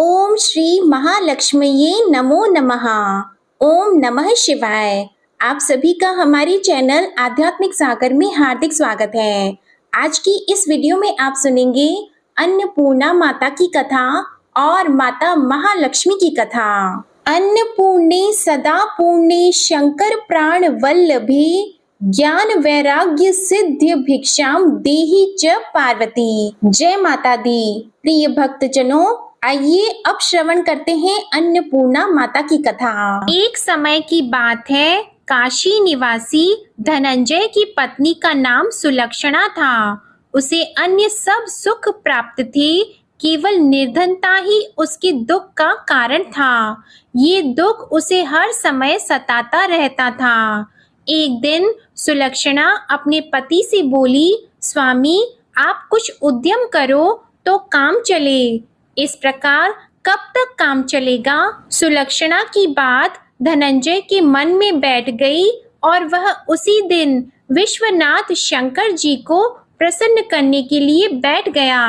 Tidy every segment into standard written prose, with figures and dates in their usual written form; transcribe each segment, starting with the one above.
ओम श्री महालक्ष्मीये नमो नमः। ओम नमः शिवाय। आप सभी का हमारे चैनल आध्यात्मिक सागर में हार्दिक स्वागत है। आज की इस वीडियो में आप सुनेंगे अन्नपूर्णा माता की कथा और माता महालक्ष्मी की कथा। अन्नपूर्णे सदा पूर्णे शंकर प्राण वल्लभे ज्ञान वैराग्य सिद्ध भिक्षाम देहि च पार्वती। जय माता दी। प्रिय भक्तजनों, आइए अब श्रवण करते हैं अन्नपूर्णा माता की कथा। एक समय की बात है, काशी निवासी धनंजय की पत्नी का नाम सुलक्षणा था। उसे अन्य सब सुख प्राप्त थे, केवल निर्धनता ही उसके दुख का कारण था। ये दुख उसे हर समय सताता रहता था। एक दिन सुलक्षणा अपने पति से बोली, स्वामी आप कुछ उद्यम करो तो काम चले। इस प्रकार कब तक काम चलेगा? सुलक्षणा की बात धनंजय के मन में बैठ गई और वह उसी दिन विश्वनाथ शंकर जी को प्रसन्न करने के लिए बैठ गया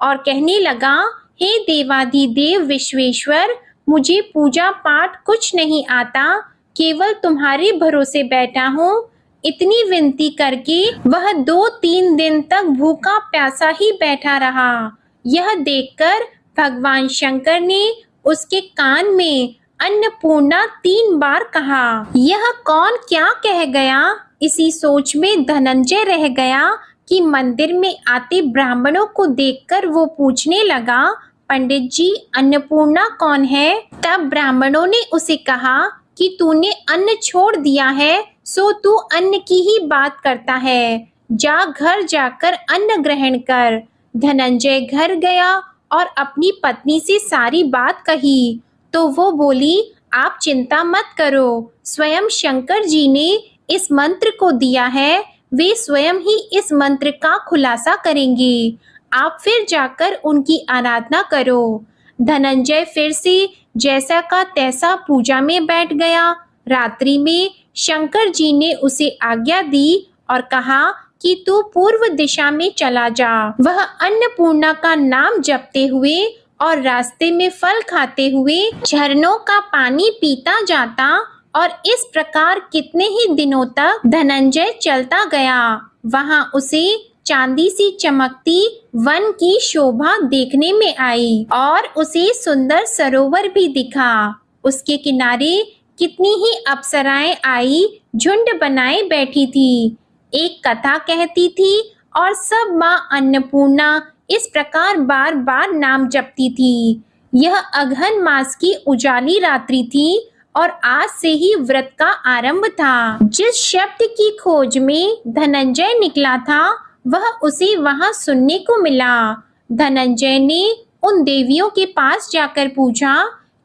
और कहने लगा, हे देवाधिदेव विश्वेश्वर, मुझे पूजा पाठ कुछ नहीं आता, केवल तुम्हारे भरोसे बैठा हूँ। इतनी विनती करके वह 2-3 दिन तक भूखा प्यासा ही बैठा रहा। यह देखकर भगवान शंकर ने उसके कान में अन्नपूर्णा 3 बार कहा। यह कौन क्या कह गया? इसी सोच में धनंजय रह गया कि मंदिर में आते ब्राह्मणों को देखकर वो पूछने लगा, पंडित जी अन्नपूर्णा कौन है? तब ब्राह्मणों ने उसे कहा कि तूने अन्न छोड़ दिया है, सो तू अन्न की ही बात करता है। जा घर जाकर अन्न ग्रहण कर। धनंजय घर गया और अपनी पत्नी से सारी बात कही तो वो बोली, आप चिंता मत करो, स्वयं शंकर जी ने इस मंत्र को दिया है, वे स्वयं ही इस मंत्र का खुलासा करेंगे। आप फिर जाकर उनकी आराधना करो। धनंजय फिर से जैसा का तैसा पूजा में बैठ गया। रात्रि में शंकर जी ने उसे आज्ञा दी और कहा कि तू पूर्व दिशा में चला जा। वह अन्नपूर्णा का नाम जपते हुए और रास्ते में फल खाते हुए झरनों का पानी पीता जाता और इस प्रकार कितने ही दिनों तक धनंजय चलता गया। वहां उसे चांदी सी चमकती वन की शोभा देखने में आई और उसे सुंदर सरोवर भी दिखा। उसके किनारे कितनी ही अप्सराएं आई झुंड बनाए बैठी थी। एक कथा कहती थी और सब माँ अन्नपूर्णा इस प्रकार बार बार नाम जपती थी। यह अगहन मास की उजाली रात्रि थी और आज से ही व्रत का आरंभ था। जिस शब्द की खोज में धनंजय निकला था वह उसे वहां सुनने को मिला। धनंजय ने उन देवियों के पास जाकर पूछा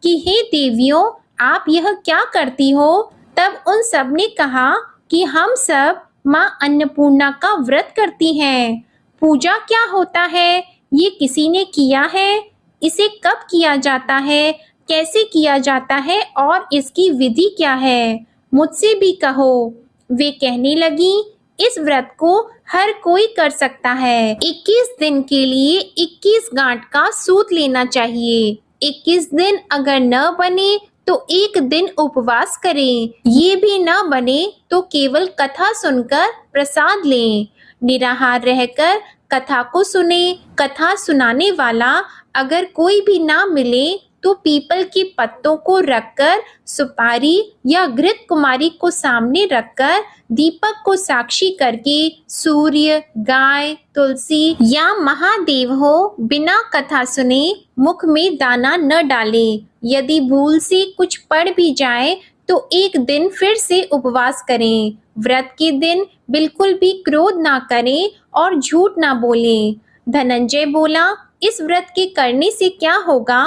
कि हे देवियों, आप यह क्या करती हो? तब उन सब ने कहा कि हम सब माँ अन्नपूर्णा का व्रत करती हैं। पूजा क्या होता है? ये किसी ने किया है? इसे कब किया जाता है? कैसे किया जाता है और इसकी विधि क्या है? मुझसे भी कहो। वे कहने लगी, इस व्रत को हर कोई कर सकता है। 21 दिन के लिए 21 गांठ का सूत लेना चाहिए। 21 दिन अगर न बने तो 1 दिन उपवास करें। ये भी न बने तो केवल कथा सुनकर प्रसाद लें। निराहार रहकर कथा को सुने। कथा सुनाने वाला अगर कोई भी ना मिले तो पीपल के पत्तों को रखकर सुपारी या घृत कुमारी को सामने रखकर दीपक को साक्षी करके सूर्य, गाय, तुलसी या महादेव हो बिना कथा सुने मुख में दाना न डाले। यदि भूल से कुछ पड़ भी जाए तो 1 दिन फिर से उपवास करें। व्रत के दिन बिल्कुल भी क्रोध ना करें और झूठ ना बोलें। धनंजय बोला, इस व्रत के करने से क्या होगा?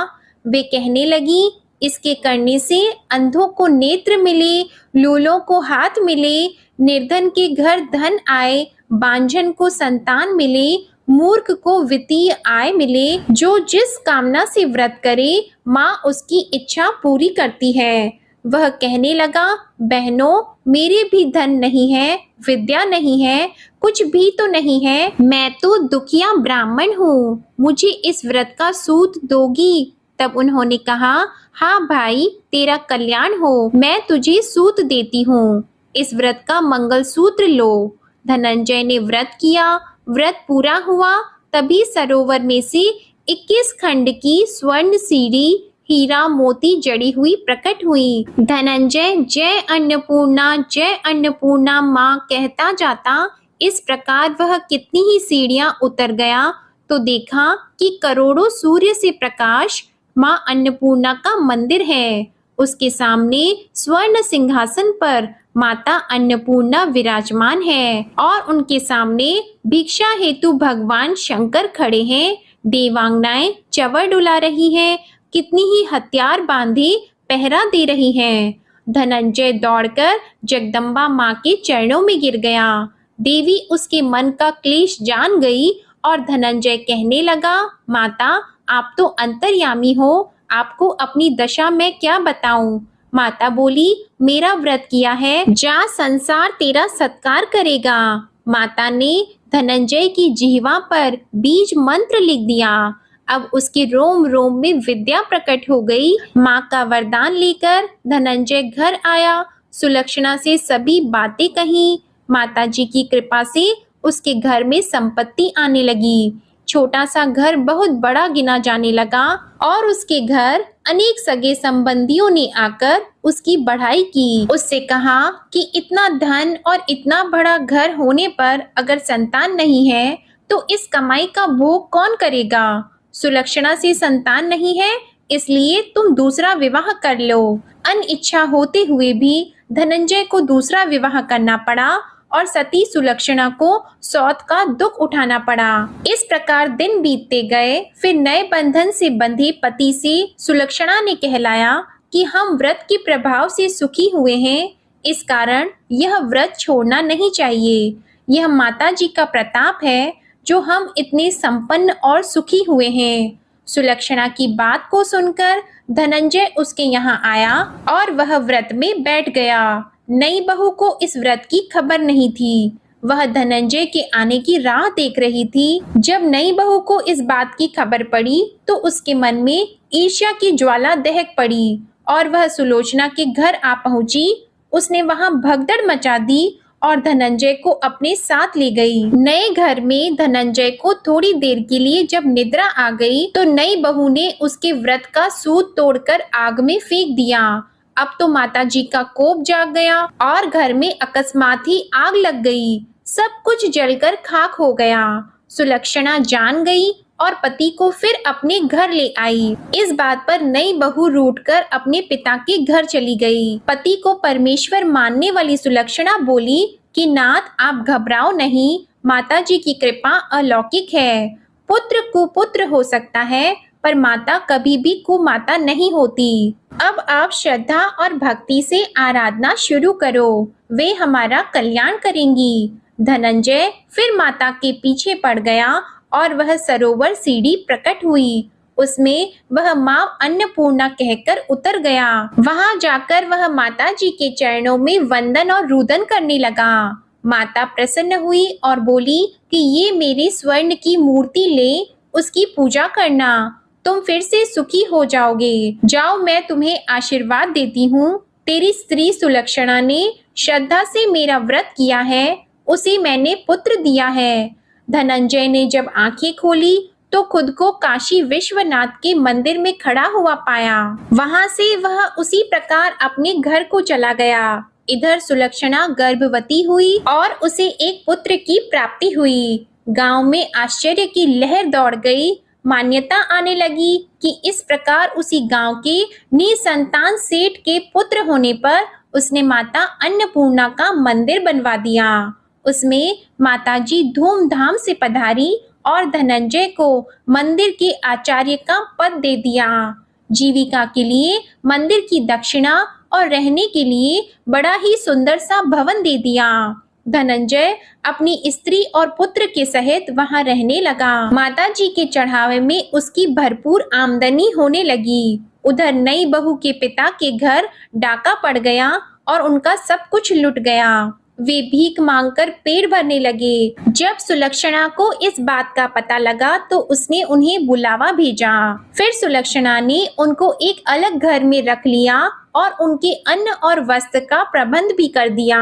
वे कहने लगी, इसके करने से अंधों को नेत्र मिले, लूलों को हाथ मिले, निर्धन के घर धन आए, बांझन को संतान मिले, मूर्ख को वित्तीय आय मिले। जो जिस कामना से व्रत करे माँ उसकी इच्छा पूरी करती है। वह कहने लगा, बहनों मेरे भी धन नहीं है, विद्या नहीं है, कुछ भी तो नहीं है। मैं तो दुखिया ब्राह्मण हूँ। मुझे इस व्रत का सूत दोगी? तब उन्होंने कहा, हाँ भाई, तेरा कल्याण हो, मैं तुझे सूत देती हूँ, इस व्रत का मंगलसूत्र लो। धनंजय ने व्रत किया, व्रत पूरा हुआ, तभी सरोवर में से 21 खंड की स्वर्ण सीढ़ी हीरा मोती जड़ी हुई प्रकट हुई। धनंजय जय अन्नपूर्णा माँ कहता जाता इस प्रकार वह कितनी ही सीढ़ियां उतर गया तो देखा कि करोड़ों सूर्य से प्रकाश माँ अन्नपूर्णा का मंदिर है। उसके सामने स्वर्ण सिंहासन पर माता अन्नपूर्णा विराजमान है और उनके सामने भिक्षा हेतु भगवान शंकर खड़े हैं। देवांगनाएं चवर डुला रही हैं, कितनी ही हथियार बांधे पहरा दे रही हैं। धनंजय दौड़कर जगदम्बा माँ के चरणों में गिर गया। देवी उसके मन का क्लेश जान गई और धनंजय कहने लगा, माता, आप तो अंतर्यामी हो, आपको अपनी दशा मैं क्या बताऊं। माता बोली, मेरा व्रत किया है, जा, संसार तेरा सत्कार करेगा। माता ने धनंजय की जिह्वा पर बीज मंत्र लिख दिया। अब उसके रोम रोम में विद्या प्रकट हो गई। माँ का वरदान लेकर धनंजय घर आया, सुलक्षणा से सभी बातें कही। माताजी की कृपा से उसके घर में संपत्ति आने लगी। छोटा सा घर बहुत बड़ा गिना जाने लगा और उसके घर अनेक सगे संबंधियों ने आकर उसकी बढ़ाई की। उससे कहा कि इतना धन और इतना बड़ा घर होने पर अगर संतान नहीं है तो इस कमाई का भोग कौन करेगा। सुलक्षणा से संतान नहीं है, इसलिए तुम दूसरा विवाह कर लो। अनिच्छा होते हुए भी धनंजय को दूसरा विवाह करना पड़ा और सती सुलक्षणा को सौत का दुख उठाना पड़ा। इस प्रकार दिन बीतते गए। फिर नए बंधन से बंधे पति से सुलक्षणा ने कहलाया कि हम व्रत के प्रभाव से सुखी हुए हैं, इस कारण यह व्रत छोड़ना नहीं चाहिए। यह माता जी का प्रताप है जो हम इतने संपन्न और सुखी हुए हैं। सुलक्षणा की बात को सुनकर धनंजय उसके यहाँ आया और वह व्रत में बैठ गया। नई बहू को इस व्रत की खबर नहीं थी। वह धनंजय के आने की राह देख रही थी। जब नई बहू को इस बात की खबर पड़ी तो उसके मन में ईर्ष्या की ज्वाला दहक पड़ी और वह सुलोचना के घर आ पहुंची। उसने वहां भगदड़ मचा दी और धनंजय को अपने साथ ले गई। नए घर में धनंजय को थोड़ी देर के लिए जब निद्रा आ गई तो नई बहू ने उसके व्रत का सूत तोड़कर आग में फेंक दिया। अब तो माताजी का कोप जाग गया और घर में अकस्मात ही आग लग गई। सब कुछ जलकर खाक हो गया। सुलक्षणा जान गई और पति को फिर अपने घर ले आई। इस बात पर नई बहू रूठकर अपने पिता के घर चली गई। पति को परमेश्वर मानने वाली सुलक्षणा बोली कि नाथ, आप घबराओ नहीं, माताजी की कृपा अलौकिक है। पुत्र कुपुत्र हो सकता है पर माता कभी भी कुमाता नहीं होती। अब आप श्रद्धा और भक्ति से आराधना शुरू करो, वे हमारा कल्याण करेंगी। धनंजय फिर माता के पीछे पड़ गया और वह सरोवर सीढ़ी प्रकट हुई। उसमें वह माँ अन्नपूर्णा कहकर उतर गया। वहां जाकर वह माता जी के चरणों में वंदन और रुदन करने लगा। माता प्रसन्न हुई और बोली कि ये मेरी स्वर्ण की मूर्ति ले, उसकी पूजा करना, तुम फिर से सुखी हो जाओगे। जाओ, मैं तुम्हें आशीर्वाद देती हूँ। तेरी स्त्री सुलक्षणा ने श्रद्धा से मेरा व्रत किया है, उसे मैंने पुत्र दिया है। धनंजय ने जब आंखें खोली तो खुद को काशी विश्वनाथ के मंदिर में खड़ा हुआ पाया। वहां से वह उसी प्रकार अपने घर को चला गया। इधर सुलक्षणा गर्भवती हुई और उसे एक पुत्र की प्राप्ति हुई। गांव में आश्चर्य की लहर दौड़ गई। मान्यता आने लगी कि इस प्रकार उसी गांव के निसंतान सेठ के पुत्र होने पर उसने माता अन्नपूर्णा का मंदिर बनवा दिया। उसमें माताजी धूमधाम से पधारी और धनंजय को मंदिर के आचार्य का पद दे दिया। जीविका के लिए मंदिर की दक्षिणा और रहने के लिए बड़ा ही सुंदर सा भवन दे दिया। धनंजय अपनी स्त्री और पुत्र के सहित वहां रहने लगा। माताजी के चढ़ावे में उसकी भरपूर आमदनी होने लगी। उधर नई बहू के पिता के घर डाका पड़ गया और उनका सब कुछ लुट गया। वे भीख मांगकर पेट भरने लगे। जब सुलक्षणा को इस बात का पता लगा तो उसने उन्हें बुलावा भेजा। फिर सुलक्षणा ने उनको एक अलग घर में रख लिया और उनके अन्न और वस्त्र का प्रबंध भी कर दिया।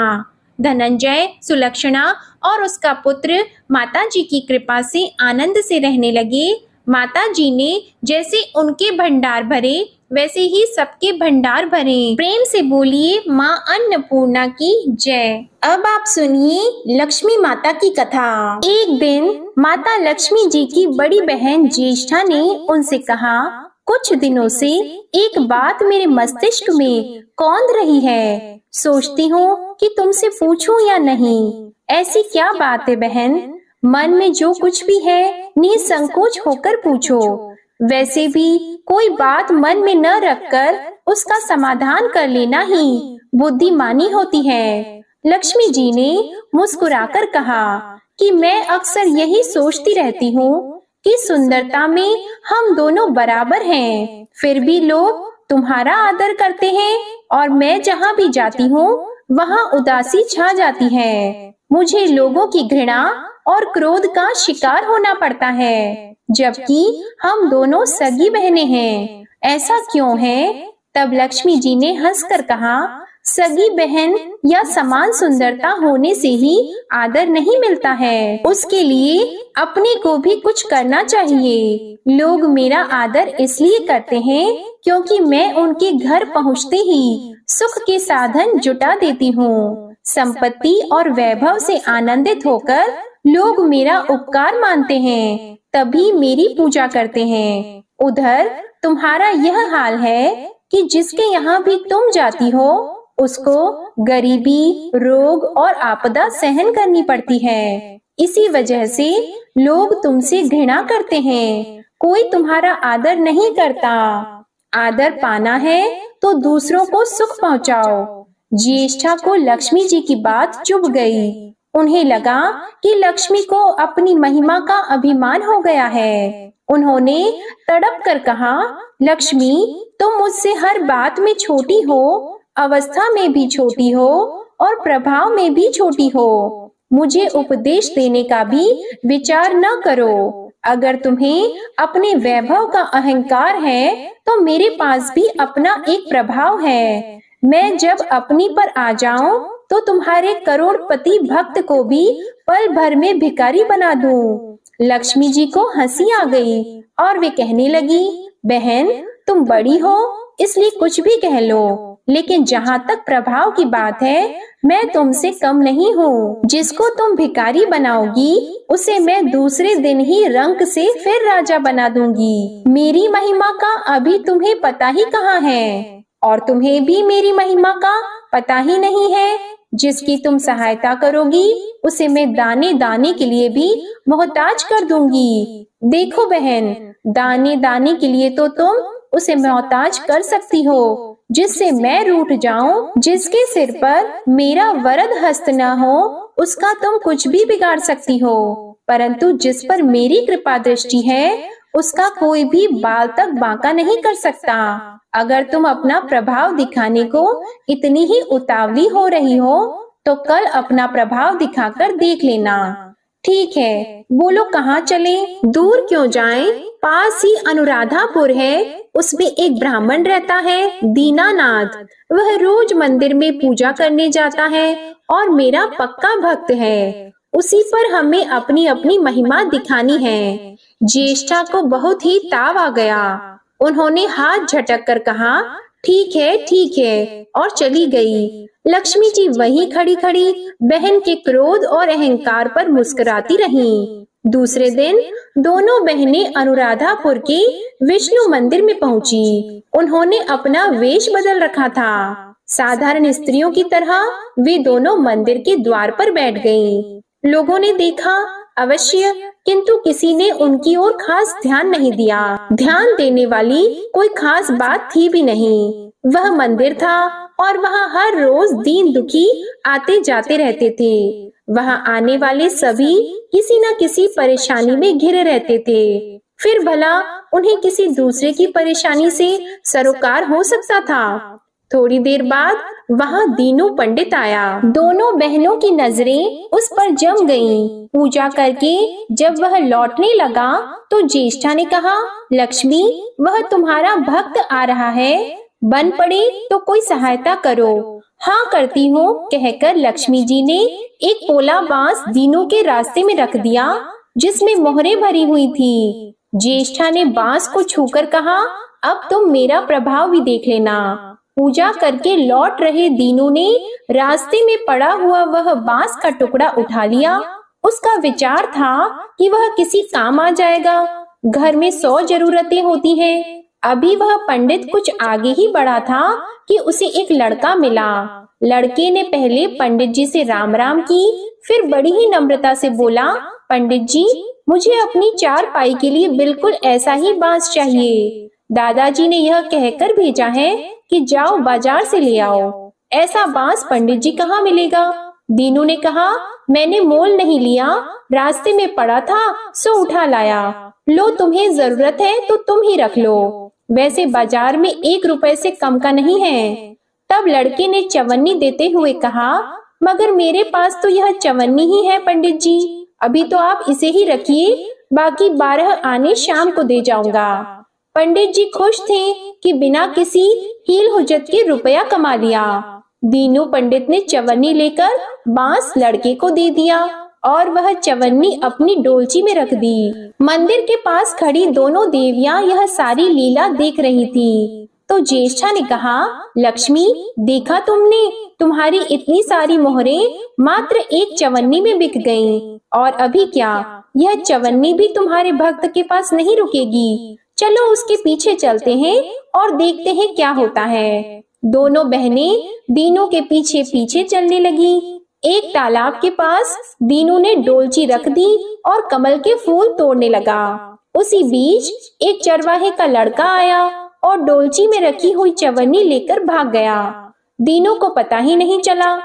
धनंजय, सुलक्षणा और उसका पुत्र माताजी की कृपा से आनंद से रहने लगे। माताजी ने जैसे उनके भंडार भरे वैसे ही सबके भंडार भरे। प्रेम से बोलिए माँ अन्नपूर्णा की जय। अब आप सुनिए लक्ष्मी माता की कथा। एक दिन माता लक्ष्मी जी की बड़ी बहन ज्येष्ठा ने उनसे कहा, कुछ दिनों से एक बात मेरे मस्तिष्क में कौंध रही है। सोचती हूँ कि तुमसे पूछूं या नहीं। ऐसी क्या बात है बहन? मन में जो कुछ भी है निसंकोच होकर पूछो। वैसे भी कोई बात मन में न रखकर उसका समाधान कर लेना ही बुद्धिमानी होती है। लक्ष्मी जी ने मुस्कुराकर कहा कि मैं अक्सर यही सोचती रहती हूँ कि सुंदरता में हम दोनों बराबर हैं। फिर भी लोग तुम्हारा आदर करते हैं और मैं जहाँ भी जाती हूँ वहाँ उदासी छा जाती है। मुझे लोगों की घृणा और क्रोध का शिकार होना पड़ता है, जबकि हम दोनों सगी बहनें हैं। ऐसा क्यों है? तब लक्ष्मी जी ने हंसकर कहा, सगी बहन या समान सुंदरता होने से ही आदर नहीं मिलता है। उसके लिए अपने को भी कुछ करना चाहिए। लोग मेरा आदर इसलिए करते हैं क्योंकि मैं उनके घर पहुँचते ही सुख के साधन जुटा देती हूँ। संपत्ति और वैभव से आनंदित होकर लोग मेरा उपकार मानते हैं, तभी मेरी पूजा करते हैं। उधर तुम्हारा यह हाल है कि जिसके यहाँ भी तुम जाती हो उसको गरीबी, रोग और आपदा सहन करनी पड़ती है। इसी वजह से लोग तुमसे घृणा करते हैं। कोई तुम्हारा आदर नहीं करता। आदर पाना है तो दूसरों को सुख पहुँचाओ। ज्येष्ठा को लक्ष्मी जी की बात चुभ गई। उन्हें लगा कि लक्ष्मी को अपनी महिमा का अभिमान हो गया है। उन्होंने तड़प कर कहा, लक्ष्मी तुम मुझसे हर बात में छोटी हो, अवस्था में भी छोटी हो और प्रभाव में भी छोटी हो। मुझे उपदेश देने का भी विचार न करो। अगर तुम्हें अपने वैभव का अहंकार है तो मेरे पास भी अपना एक प्रभाव है। मैं जब अपनी पर आ जाऊं तो तुम्हारे करोड़पति भक्त को भी पल भर में भिखारी बना दूं। लक्ष्मी जी को हंसी आ गई और वे कहने लगी, बहन तुम बड़ी हो इसलिए कुछ भी कह लो, लेकिन जहाँ तक प्रभाव की बात है मैं तुमसे कम नहीं हूँ। जिसको तुम भिखारी बनाओगी उसे मैं दूसरे दिन ही रंक से फिर राजा बना दूंगी। मेरी महिमा का अभी तुम्हें पता ही कहाँ है और तुम्हें भी मेरी महिमा का पता ही नहीं है। जिसकी तुम सहायता करोगी उसे मैं दाने दाने के लिए भी मोहताज कर दूंगी। देखो बहन, दाने दाने के लिए तो तुम उसे मोहताज कर सकती हो जिससे मैं रूठ जाऊं। जिसके सिर पर मेरा वरद हस्त न हो उसका तुम कुछ भी बिगाड़ सकती हो, परंतु जिस पर मेरी कृपा दृष्टि है उसका कोई भी बाल तक बांका नहीं कर सकता। अगर तुम अपना प्रभाव दिखाने को इतनी ही उतावली हो रही हो तो कल अपना प्रभाव दिखाकर देख लेना। ठीक है, बोलो कहाँ चले? दूर क्यों जाएं? पास ही अनुराधापुर है, उसमें एक ब्राह्मण रहता है दीनानाथ। वह रोज मंदिर में पूजा करने जाता है और मेरा पक्का भक्त है। उसी पर हमें अपनी अपनी महिमा दिखानी है। ज्येष्ठा को बहुत ही ताव आ गया। उन्होंने हाथ झटक कर कहा, ठीक है और चली गई। लक्ष्मी जी वहीं खड़ी खड़ी बहन के क्रोध और अहंकार पर मुस्कुराती रहीं। दूसरे दिन दोनों बहनें अनुराधापुर के विष्णु मंदिर में पहुंची। उन्होंने अपना वेश बदल रखा था। साधारण स्त्रियों की तरह वे दोनों मंदिर के द्वार पर बैठ गईं। लोगों ने देखा अवश्य, किंतु किसी ने उनकी ओर खास ध्यान नहीं दिया। ध्यान देने वाली कोई खास बात थी भी नहीं। वह मंदिर था और वहाँ हर रोज दीन दुखी आते जाते रहते थे। वहाँ आने वाले सभी किसी न किसी परेशानी में घिरे रहते थे। फिर भला उन्हें किसी दूसरे की परेशानी से सरोकार हो सकता था? थोड़ी देर बाद वहाँ दीनू पंडित आया। दोनों बहनों की नजरें उस पर जम गईं। पूजा करके जब वह लौटने लगा तो ज्येष्ठा ने कहा, लक्ष्मी, वह तुम्हारा भक्त आ रहा है, बन पड़े तो कोई सहायता करो। हाँ करती हूँ, कहकर लक्ष्मी जी ने एक पोला बांस दीनू के रास्ते में रख दिया जिसमें मोहरें भरी हुई थी। ज्येष्ठा ने बांस को छूकर कहा, अब तुम मेरा प्रभाव भी देख लेना। पूजा करके लौट रहे दीनू ने रास्ते में पड़ा हुआ वह बांस का टुकड़ा उठा लिया। उसका विचार था कि वह किसी काम आ जाएगा। घर में 100 जरूरतें होती हैं। अभी वह पंडित कुछ आगे ही बढ़ा था कि उसे एक लड़का मिला। लड़के ने पहले पंडित जी से राम राम की, फिर बड़ी ही नम्रता से बोला, पंडित जी, मुझे अपनी चारपाई के लिए बिल्कुल ऐसा ही बांस चाहिए। दादाजी ने यह कहकर भेजा है कि जाओ बाजार से ले आओ। ऐसा बांस पंडित जी कहाँ मिलेगा? दीनू ने कहा, मैंने मोल नहीं लिया, रास्ते में पड़ा था सो उठा लाया। लो, तुम्हें जरूरत है तो तुम ही रख लो, वैसे बाजार में 1 रुपए से कम का नहीं है। तब लड़के ने चवन्नी देते हुए कहा, मगर मेरे पास तो यह चवन्नी ही है पंडित जी, अभी तो आप इसे ही रखिए, बाकी 12 आने शाम को दे जाऊंगा। पंडित जी खुश थे कि बिना किसी हील हुज्जत के रुपया कमा लिया। दीनू पंडित ने चवन्नी लेकर बांस लड़के को दे दिया और वह चवन्नी अपनी डोलची में रख दी। मंदिर के पास खड़ी दोनों देवियां यह सारी लीला देख रही थी। तो ज्येष्ठा ने कहा, लक्ष्मी, देखा तुमने, तुम्हारी इतनी सारी मोहरें मात्र एक चवन्नी में बिक गईं। और अभी क्या, यह चवन्नी भी तुम्हारे भक्त के पास नहीं रुकेगी। चलो उसके पीछे चलते हैं और देखते हैं क्या होता है। दोनों बहनें दीनू के पीछे पीछे चलने लगी। एक तालाब के पास दीनू ने डोलची रख दी और कमल के फूल तोड़ने लगा। उसी बीच एक चरवाहे का लड़का आया और डोलची में रखी हुई चवन्नी लेकर भाग गया। दीनू को पता ही नहीं चला।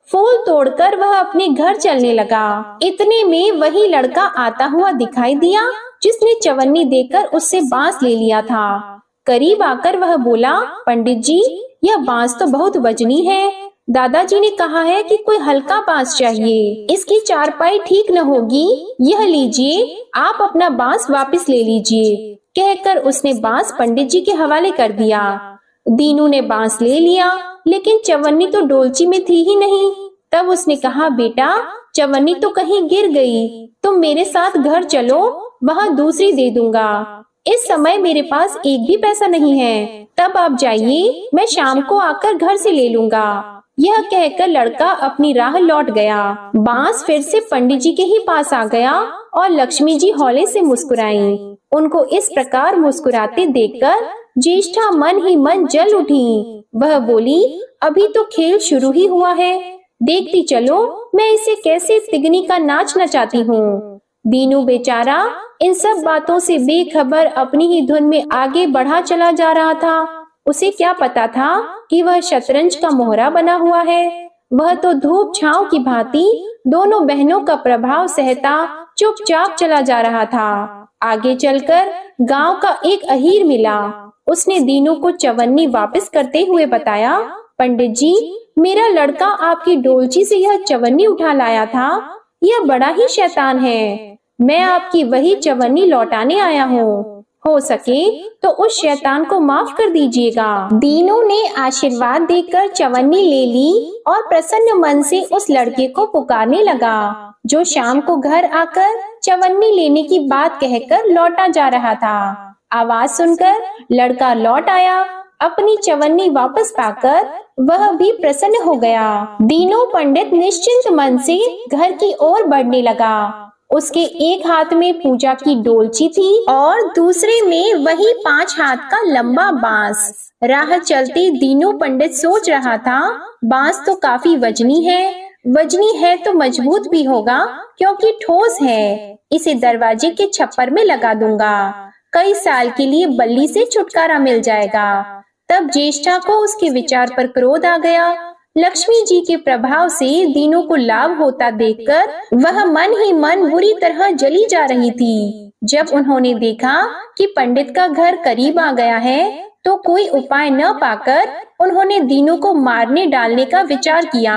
फूल तोड़कर वह अपने घर चलने लगा। इतने में वही लड़का आता हुआ दिखाई दिया जिसने चवन्नी देकर उससे बांस ले लिया था। करीब आकर वह बोला, पंडित जी, यह बांस तो बहुत वजनी है। दादाजी ने कहा है कि कोई हल्का बांस चाहिए, इसकी चारपाई ठीक न होगी। यह लीजिए, आप अपना बांस वापस ले लीजिए। कहकर उसने बांस पंडित जी के हवाले कर दिया। दीनू ने बांस ले लिया, लेकिन चवन्नी तो डोलची में थी ही नहीं। तब उसने कहा, बेटा, चवन्नी तो कहीं गिर गई, तुम मेरे साथ घर चलो, वहाँ दूसरी दे दूंगा। इस समय मेरे पास एक भी पैसा नहीं है। तब आप जाइए, मैं शाम को आकर घर से ले लूंगा। यह कहकर लड़का अपनी राह लौट गया। बांस फिर से पंडित जी के ही पास आ गया और लक्ष्मी जी हौले से मुस्कुराई। उनको इस प्रकार मुस्कुराते देखकर ज्येष्ठा मन ही मन जल उठी। वह बोली, अभी तो खेल शुरू ही हुआ है, देखती चलो मैं इसे कैसे तिगनी का नाच नचाती हूँ। दीनू बेचारा इन सब बातों से बेखबर अपनी ही धुन में आगे बढ़ा चला जा रहा था। उसे क्या पता था कि वह शतरंज का मोहरा बना हुआ है। वह तो धूप छांव की भांति दोनों बहनों का प्रभाव सहता चुपचाप चला जा रहा था। आगे चलकर गांव का एक अहीर मिला। उसने दीनू को चवन्नी वापस करते हुए बताया, पंडित जी, मेरा लड़का आपकी डोलची से यह चवन्नी उठा लाया था। यह बड़ा ही शैतान है। मैं आपकी वही चवन्नी लौटाने आया हूँ। हो सके तो उस शैतान को माफ कर दीजिएगा। दीनू ने आशीर्वाद देकर चवन्नी ले ली और प्रसन्न मन से उस लड़के को पुकारने लगा, जो शाम को घर आकर चवन्नी लेने की बात कहकर लौटा जा रहा था। आवाज सुनकर लड़का लौट आया। अपनी चवन्नी वापस पाकर वह भी प्रसन्न हो गया। दीनू पंडित निश्चिंत मन से घर की ओर बढ़ने लगा। उसके एक हाथ में पूजा की डोलची थी और दूसरे में वही 5 हाथ का लंबा बांस। राह चलते दीनू पंडित सोच रहा था, बांस तो काफी वजनी है तो मजबूत भी होगा क्योंकि ठोस है। इसे दरवाजे के छप्पर में लगा दूंगा, कई साल के लिए बल्ली से छुटकारा मिल जाएगा। तब ज्येष्ठा को उसके विचार पर क्रोध आ गया। लक्ष्मी जी के प्रभाव से दीनू को लाभ होता देखकर वह मन ही मन बुरी तरह जली जा रही थी। जब उन्होंने देखा कि पंडित का घर करीब आ गया है तो कोई उपाय न पाकर उन्होंने दीनू को मारने डालने का विचार किया।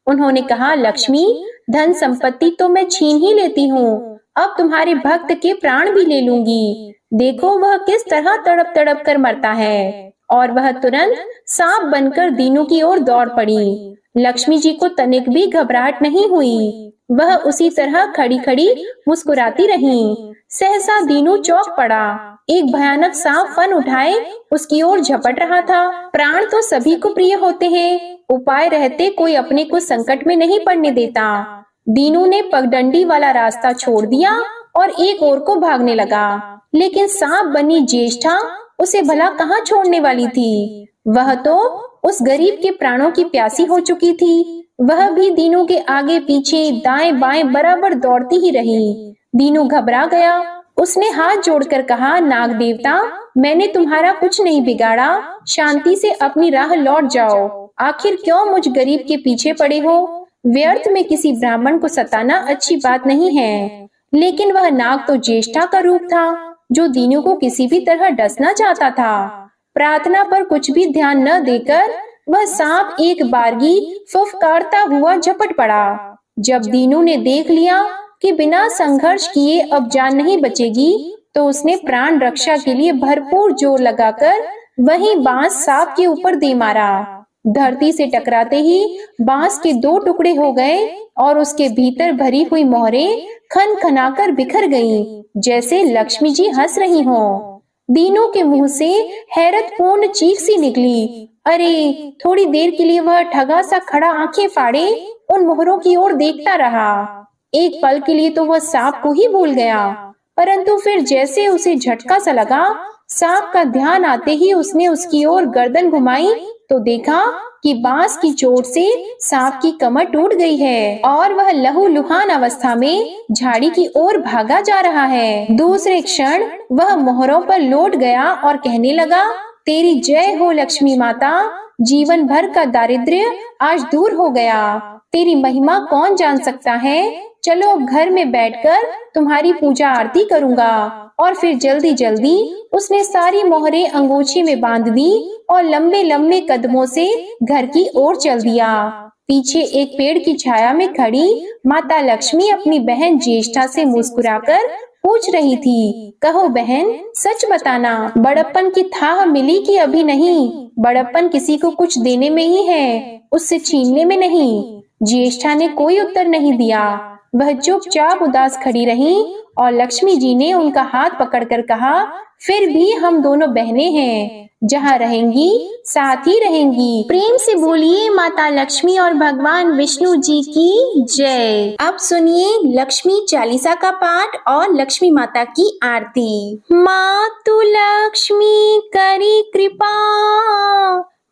उन्होंने कहा, लक्ष्मी, धन संपत्ति तो मैं छीन ही लेती हूँ, अब तुम्हारे भक्त के प्राण भी ले लूंगी। देखो वह किस तरह तड़प तड़प कर मरता है। और वह तुरंत सांप बनकर दीनू की ओर दौड़ पड़ी। लक्ष्मी जी को तनिक भी घबराहट नहीं हुई। वह उसी तरह खड़ी खड़ी मुस्कुराती रहीं। सहसा दीनू चौंक पड़ा। एक भयानक सांप फन उठाए उसकी ओर झपट रहा था। प्राण तो सभी को प्रिय होते हैं, उपाय रहते कोई अपने को संकट में नहीं पड़ने देता। दीनू ने पगडंडी वाला रास्ता छोड़ दिया और एक ओर को भागने लगा, लेकिन सांप बनी ज्येष्ठा उसे भला कहाँ छोड़ने वाली थी। वह तो उस गरीब के प्राणों की प्यासी हो चुकी थी। वह भी दीनू के आगे पीछे दाएं बाएं बराबर दौड़ती ही रही। दीनू घबरा गया। उसने हाथ जोड़कर कहा, नाग देवता, मैंने तुम्हारा कुछ नहीं बिगाड़ा, शांति से अपनी राह लौट जाओ। आखिर क्यों मुझ गरीब के पीछे पड़े हो? व्यर्थ में किसी ब्राह्मण को सताना अच्छी बात नहीं है। लेकिन वह नाग तो ज्येष्ठा का रूप था, जो दीनू को किसी भी तरह डसना चाहता था। प्रार्थना पर कुछ भी ध्यान न देकर वह सांप एक बारगी फुफकारता हुआ झपट पड़ा। जब दीनू ने देख लिया कि बिना संघर्ष किए अब जान नहीं बचेगी, तो उसने प्राण रक्षा के लिए भरपूर जोर लगाकर वही बांस सांप के ऊपर दे मारा। धरती से टकराते ही बांस के दो टुकड़े हो गए और उसके भीतर भरी हुई मोहरें खन खनाकर बिखर गईं, जैसे लक्ष्मी जी हंस रही हों। दीनू के मुंह से हैरतपूर्ण चीख सी निकली। अरे! थोड़ी देर के लिए वह ठगा सा खड़ा आंखें फाड़े उन मोहरों की ओर देखता रहा। एक पल के लिए तो वह सांप को ही भूल गया, परंतु फिर जैसे उसे झटका सा लगा, सांप का ध्यान आते ही उसने उसकी ओर गर्दन घुमाई तो देखा कि बांस की चोट से सांप की कमर टूट गई है और वह लहूलुहान अवस्था में झाड़ी की ओर भागा जा रहा है। दूसरे क्षण वह मोहरों पर लौट गया और कहने लगा, तेरी जय हो लक्ष्मी माता, जीवन भर का दारिद्र्य आज दूर हो गया। तेरी महिमा कौन जान सकता है। चलो अब घर में बैठकर तुम्हारी पूजा आरती करूंगा। और फिर जल्दी जल्दी उसने सारी मोहरें अंगोछी में बांध दी और लंबे लंबे कदमों से घर की ओर चल दिया। पीछे एक पेड़ की छाया में खड़ी माता लक्ष्मी अपनी बहन ज्येष्ठा से मुस्कुराकर पूछ रही थी, कहो बहन, सच बताना, बड़प्पन की थाह मिली कि अभी नहीं? बड़प्पन किसी को कुछ देने में ही है, उससे छीनने में नहीं। ज्येष्ठा ने कोई उत्तर नहीं दिया। वह चुपचाप उदास खड़ी रही और लक्ष्मी जी ने उनका हाथ पकड़कर कहा, फिर भी हम दोनों बहनें हैं, जहाँ रहेंगी साथ ही रहेंगी। प्रेम से बोलिए माता लक्ष्मी और भगवान विष्णु जी की जय। अब सुनिए लक्ष्मी चालीसा का पाठ और लक्ष्मी माता की आरती। मातु लक्ष्मी करी कृपा,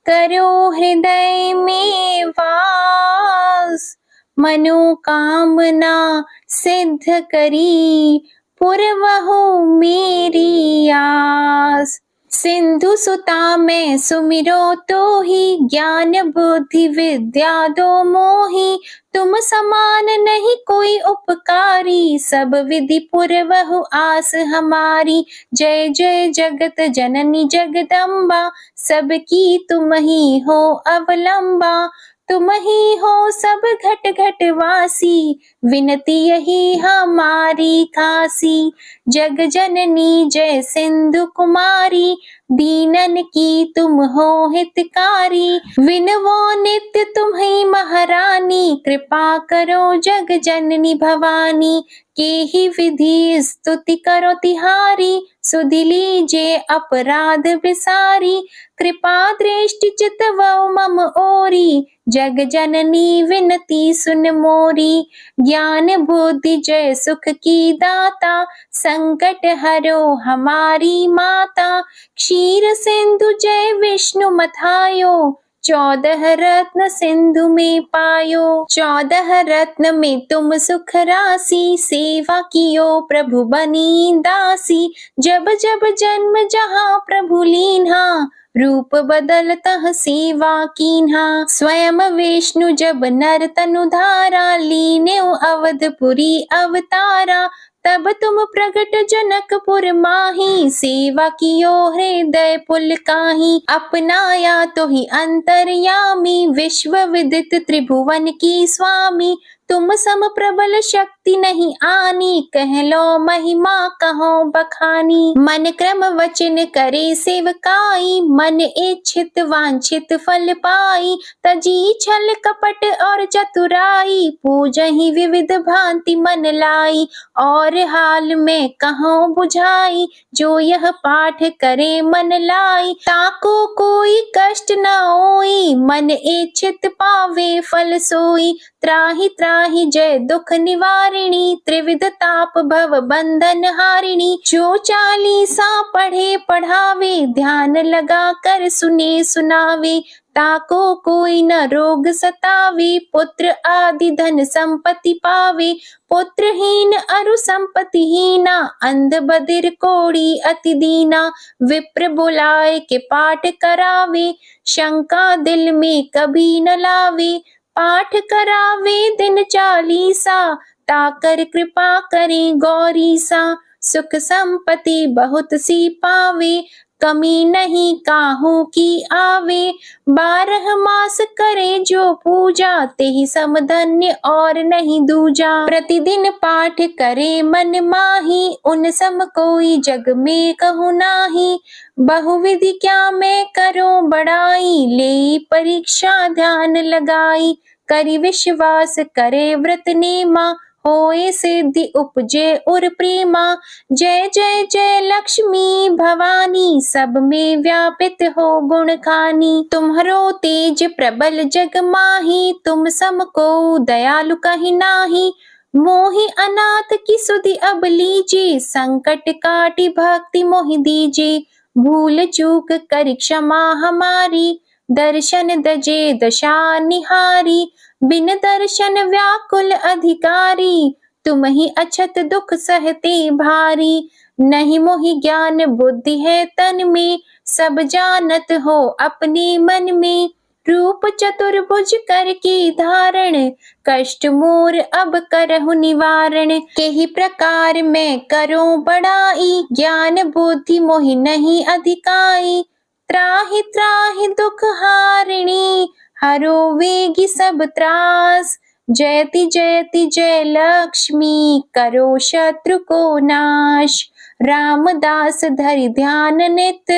करो हृदय में वास, मनोकामना सिद्ध करी, पुरवहु मेरी आस। सिंधु सुता में सुमिरो तो ही, ज्ञान बुद्धि विद्या दो मोही, तुम समान नहीं कोई उपकारी, सब विधि पुरवहु आस हमारी। जय जय जगत जननी जगदम्बा, सबकी तुम ही हो अवलंबा, तुम ही हो सब घट घट वासी, विनती यही हमारी खासी। जग जननी जय सिंधु कुमारी, दीनन की तुम हो हितकारी, विनवो नित्य तुम ही महारानी, कृपा करो जग जननी भवानी। के ही विधि स्तुति करो तिहारी, सुधि लीजे अपराध विसारी, कृपा दृष्टि चितवो मम ओरी, जग जननी विनती सुन मोरी। ज्ञान बुद्धि जय सुख की दाता, संकट हरो हमारी माता, क्षीर सिंधु जय विष्णु मथायो, 14 रत्न सिंधु में पायो। 14 रत्न में तुम सुख राशि, सेवा कियो प्रभु बनी दासी। जब जब जन्म जहाँ प्रभु लीन्हा, रूप बदलतः सेवा कीन्हा। स्वयं विष्णु जब नर तनु धारा, लीन्यो अवधपुरी अवतारा, तब तुम प्रगट जनकपुर माही, सेवा कियो हृदय पुलकाहि। अपनाया तो ही अंतर्यामी, विश्व विदित त्रिभुवन की स्वामी। तुम सम प्रबल शक्ति नहीं आनी, कह लो महिमा कहो बखानी। मन क्रम वचन करे सेवकाई, मन इच्छित वांछित फल पाई। तजी छल कपट और चतुराई, पूजहि विविध भांति मन लाई। और हाल में कहो बुझाई, जो यह पाठ करे मन लाई। ताको कोई कष्ट न होई, मन इच्छित पावे फल सोई। त्राहि त्राहि जय दुख निवारिणी, त्रिविध ताप भव बंधन हारिणी। जो चालीसा पढ़े पढ़ावे, ध्यान लगा कर सुने सुनावे। ताको कोई न रोग सतावे, पुत्र आदि धन संपत्ति पावे। पुत्रहीन अरु संपत्तिहीना, अंध बधिर कोढ़ी अति दीना। विप्र बुलाए के पाठ करावे, शंका दिल में कभी न लावे। पाठ करावे दिन चालीसा, ताकर कृपा करे गौरीसा। सुख संपत्ति बहुत सी पावे, कमी नहीं काहू की आवे। 12 मास करे जो पूजा, तेहि समधन्य और नहीं दूजा। प्रतिदिन पाठ करे मन माही, उन सम कोई जग में कहु नाही। बहुविधि क्या मैं करो बड़ाई, ले परीक्षा ध्यान लगाई। करि विश्वास करे व्रत नेमा, होए सिद्धि उपजे उर प्रेमा। जय जय जय लक्ष्मी भवानी, सब में व्यापित हो गुण खानी। तुम्हरो तेज प्रबल जग माही, तुम सम को दयालु कहि नाही। मोहि अनाथ की सुधि अब लीजे, संकट काटी भक्ति मोहि दीजे। भूल चूक कर क्षमा हमारी, दर्शन दजे दशा निहारी। बिन दर्शन व्याकुल अधिकारी, तुम ही अछत दुख सहते भारी। नहीं मोहि ज्ञान बुद्धि है तन में, सब जानत हो अपने मन में। रूप चतुर्भुज कर के धारण, कष्ट मोर अब करहु निवारण। केहि प्रकार मैं करूं बड़ाई, ज्ञान बुद्धि मोहि नहीं अधिकाई। त्राहि त्राहि दुख हारिणी, हरो वेगी सब त्रास। जयति जयति जय लक्ष्मी, करो शत्रु को नाश। रामदास धरि ध्यान नित,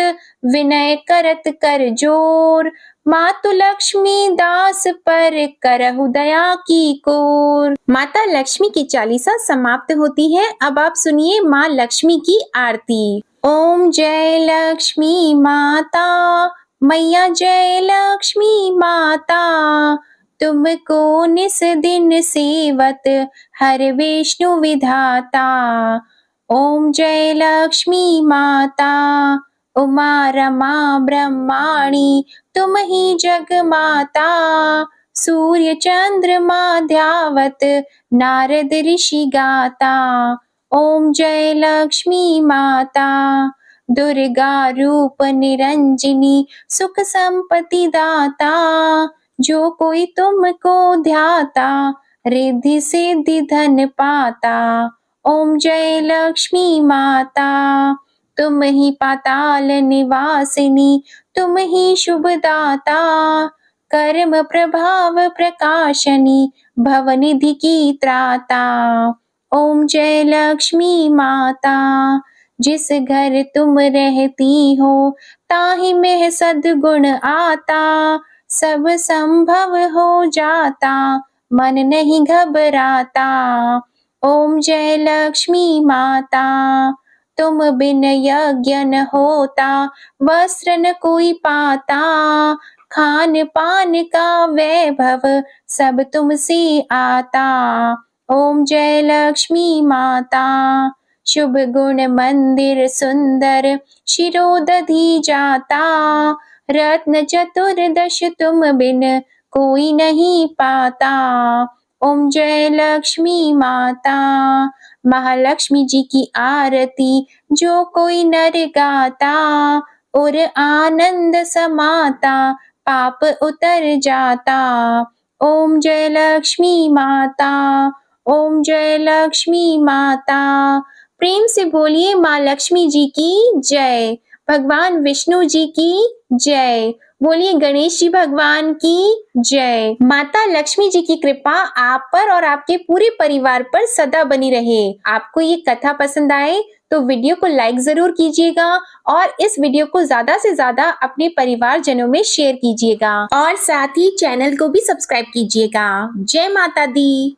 विनय करत कर जोर। मातु लक्ष्मी दास पर करहु दया की कोर। माता लक्ष्मी की चालीसा समाप्त होती है। अब आप सुनिए माँ लक्ष्मी की आरती। ओम जय लक्ष्मी माता, मैया जय लक्ष्मी माता। तुमको निस दिन सेवत, हर विष्णु विधाता। ओम जय लक्ष्मी माता, उमा रमा ब्रह्माणी, तुम ही जग माता। सूर्य चंद्रमा ध्यावत, नारद ऋषि गाता। ओम जय लक्ष्मी माता, दुर्गा रूप निरंजनी, सुख संपत्ति दाता। जो कोई तुमको ध्याता, रिद्धि सिद्धि धन पाता। ओम जय लक्ष्मी माता, तुम ही पाताल निवासिनी, तुम ही शुभ दाता। कर्म प्रभाव प्रकाशनी, भवनिधि की त्राता। ओम जय लक्ष्मी माता, जिस घर तुम रहती हो, ताहि में सद्गुण आता। सब संभव हो जाता, मन नहीं घबराता। ओम जय लक्ष्मी माता, तुम बिन यज्ञ न होता, वस्त्र न कोई पाता। खान पान का वैभव, सब तुमसे आता। ओम जय लक्ष्मी माता, शुभ गुण मंदिर सुंदर, शिरोदधि जाता। रत्न चतुर्दश तुम बिन कोई नहीं पाता। ओम जय लक्ष्मी माता, महालक्ष्मी जी की आरती जो कोई नर गाता। और आनंद समाता, पाप उतर जाता। ओम जय लक्ष्मी माता, ओम जय लक्ष्मी माता। प्रेम से बोलिए माँ लक्ष्मी जी की जय। भगवान विष्णु जी की जय। बोलिए गणेश जी भगवान की जय। माता लक्ष्मी जी की कृपा आप पर और आपके पूरे परिवार पर सदा बनी रहे। आपको ये कथा पसंद आए तो वीडियो को लाइक जरूर कीजिएगा और इस वीडियो को ज्यादा से ज्यादा अपने परिवारजनों में शेयर कीजिएगा और साथ ही चैनल को भी सब्सक्राइब कीजिएगा। जय माता दी।